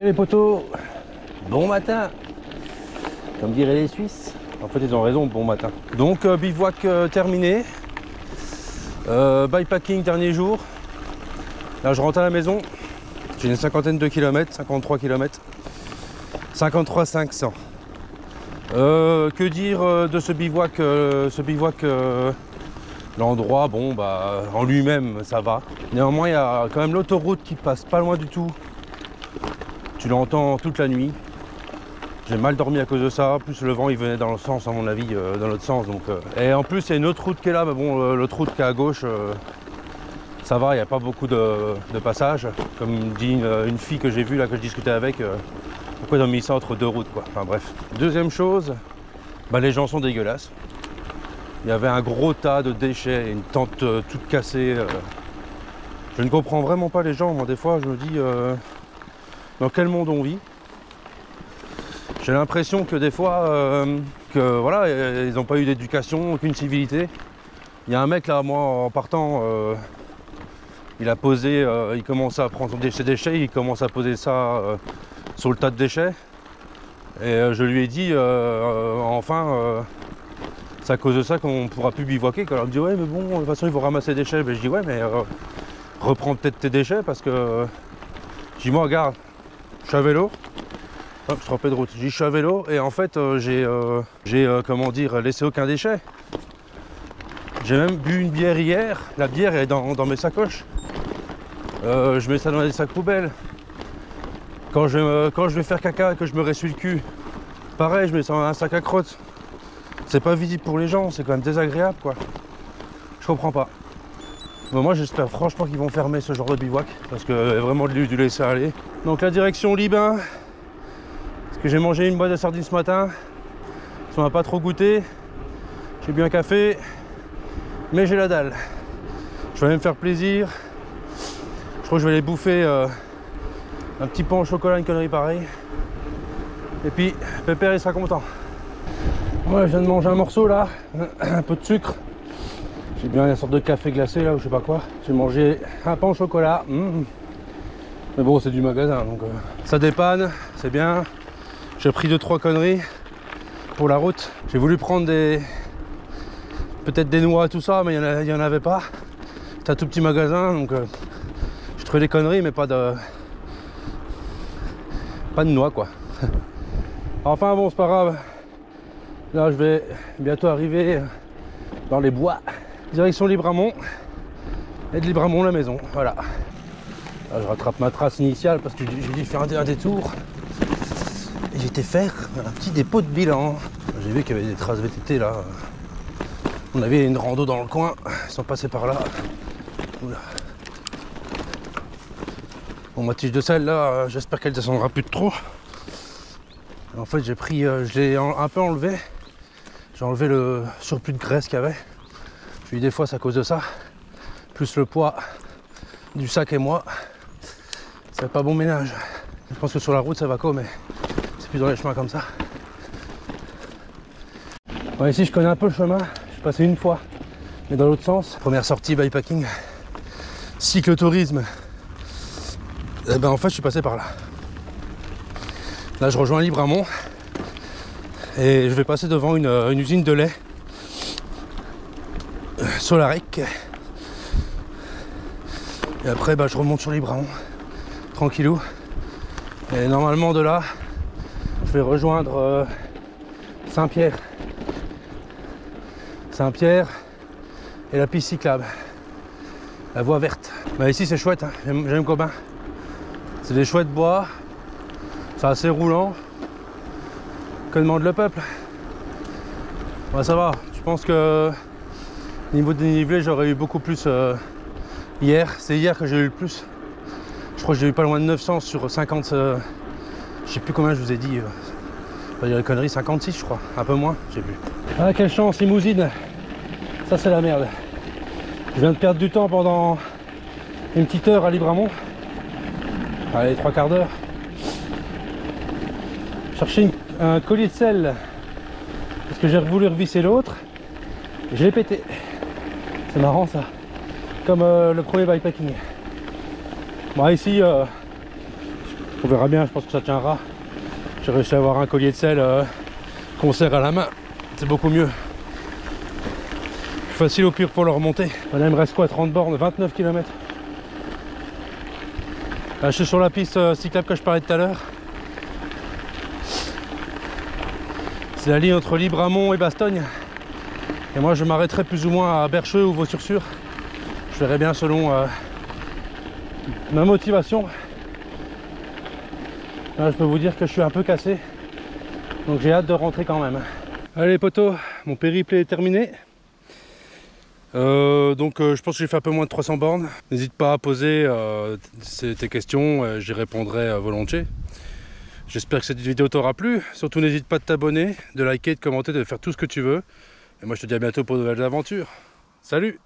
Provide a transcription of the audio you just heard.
Les potos, bon matin, comme diraient les Suisses. En fait ils ont raison, bon matin. Donc bivouac terminé, bikepacking dernier jour. Là je rentre à la maison, j'ai une cinquantaine de kilomètres, 53 km, 53 500. Que dire de ce bivouac, l'endroit, bon bah en lui-même ça va. Néanmoins il y a quand même l'autoroute qui passe pas loin du tout. Tu l'entends toute la nuit. J'ai mal dormi à cause de ça. En plus le vent il venait dans le sens, à mon avis, dans l'autre sens. Donc, et en plus il y a une autre route qui est là, mais bon l'autre route qui est à gauche, ça va, il n'y a pas beaucoup de passages. Comme dit une fille que j'ai vue là, que je discutais avec, pourquoi ils ont mis ça entre deux routes quoi. Enfin bref. Deuxième chose, bah, les gens sont dégueulasses. Il y avait un gros tas de déchets, une tente toute cassée. Je ne comprends vraiment pas les gens. Moi des fois je me dis dans quel monde on vit. J'ai l'impression que des fois que voilà, ils n'ont pas eu d'éducation, aucune civilité. Il y a un mec là, moi en partant, il a posé, il commence à prendre ses déchets, il commence à poser ça sur le tas de déchets. Et je lui ai dit enfin c'est à cause de ça qu'on ne pourra plus bivouaquer. Alors il me dit ouais mais bon de toute façon il faut ramasser des déchets. Mais je dis ouais mais reprends peut-être tes déchets parce que je dis moi regarde, je suis à vélo. Hop, je suis trompé de route. Je suis à vélo et en fait j'ai comment dire, laissé aucun déchet. J'ai même bu une bière hier. La bière est dans mes sacoches. Je mets ça dans des sacs poubelles. Quand je vais faire caca et que je me ressuie le cul, pareil, je mets ça dans un sac à crotte. C'est pas visible pour les gens, c'est quand même désagréable quoi. Je comprends pas. Mais moi j'espère franchement qu'ils vont fermer ce genre de bivouac parce que vraiment du laisser aller. Donc la direction Libin. Parce que j'ai mangé une boîte de sardines ce matin. Ça m'a pas trop goûté. J'ai bu un café. Mais j'ai la dalle. Je vais aller me faire plaisir. Je crois que je vais aller bouffer un petit pain au chocolat, une connerie pareille. Et puis Pépère il sera content. Ouais, je viens de manger un morceau là, un peu de sucre. J'ai bien une sorte de café glacé là ou je sais pas quoi. J'ai mangé un pain au chocolat. Mais bon c'est du magasin donc ça dépanne, c'est bien. J'ai pris 2-3 conneries pour la route. J'ai voulu prendre peut-être des noix et tout ça, mais il y en avait pas. C'est un tout petit magasin donc j'ai trouvé des conneries mais pas de noix quoi. Enfin bon c'est pas grave. Là je vais bientôt arriver dans les bois. Direction Libramont. Et de Libramont la maison. Voilà. Là je rattrape ma trace initiale parce que j'ai dû faire un détour. Et j'étais faire un petit dépôt de bilan. J'ai vu qu'il y avait des traces VTT là. On avait une rando dans le coin. Ils sont passés par là. Oula. Bon ma tige de sel là, j'espère qu'elle descendra plus de trop. En fait j'ai pris, je l'ai un peu enlevé. J'ai enlevé le surplus de graisse qu'il y avait. Je dis des fois c'est à cause de ça. Plus le poids du sac et moi. Ça fait pas bon ménage. Je pense que sur la route ça va quoi, mais c'est plus dans les chemins comme ça. Bon, ici je connais un peu le chemin. Je suis passé une fois, mais dans l'autre sens. Première sortie bikepacking, cyclotourisme. Et ben en fait je suis passé par là. Là je rejoins Libramont et je vais passer devant une usine de lait Solarec. Et après bah, je remonte sur Libramont tranquillou. Et normalement de là je vais rejoindre Saint-Pierre et la piste cyclable, la voie verte. Bah ici c'est chouette, hein. J'aime Cobain. C'est des chouettes bois, c'est assez roulant. Que demande le peuple? Bah ça va, je pense que niveau dénivelé j'aurais eu beaucoup plus hier. C'est hier que j'ai eu le plus. Je crois que j'ai eu pas loin de 900 sur 50. Je sais plus combien je vous ai dit. Pas dire les conneries, 56 je crois, un peu moins, j'ai plus. Ah quelle chance, limousine. Ça c'est la merde. Je viens de perdre du temps pendant une petite heure à Libramont. Allez, 3 quarts d'heure. Chercher un collier de sel parce que j'ai voulu revisser l'autre et je l'ai pété. C'est marrant ça. Comme le premier bikepacking. Bon ici On verra bien, je pense que ça tiendra. J'ai réussi à avoir un collier de sel qu'on serre à la main, c'est beaucoup mieux. Facile au pire pour le remonter. Là il me reste quoi, 30 bornes, 29 km. Là je suis sur la piste cyclable que je parlais tout à l'heure. C'est la ligne entre Libramont et Bastogne. Et moi je m'arrêterai plus ou moins à Bercheux ou Vaux-sur-Sur. Je verrai bien selon ma motivation. Là je peux vous dire que je suis un peu cassé. Donc j'ai hâte de rentrer quand même. Allez potos, mon périple est terminé. Je pense que j'ai fait un peu moins de 300 bornes. N'hésite pas à poser tes questions, j'y répondrai volontiers. J'espère que cette vidéo t'aura plu. Surtout n'hésite pas de t'abonner, de liker, de commenter, de faire tout ce que tu veux. Et moi je te dis à bientôt pour de nouvelles aventures. Salut!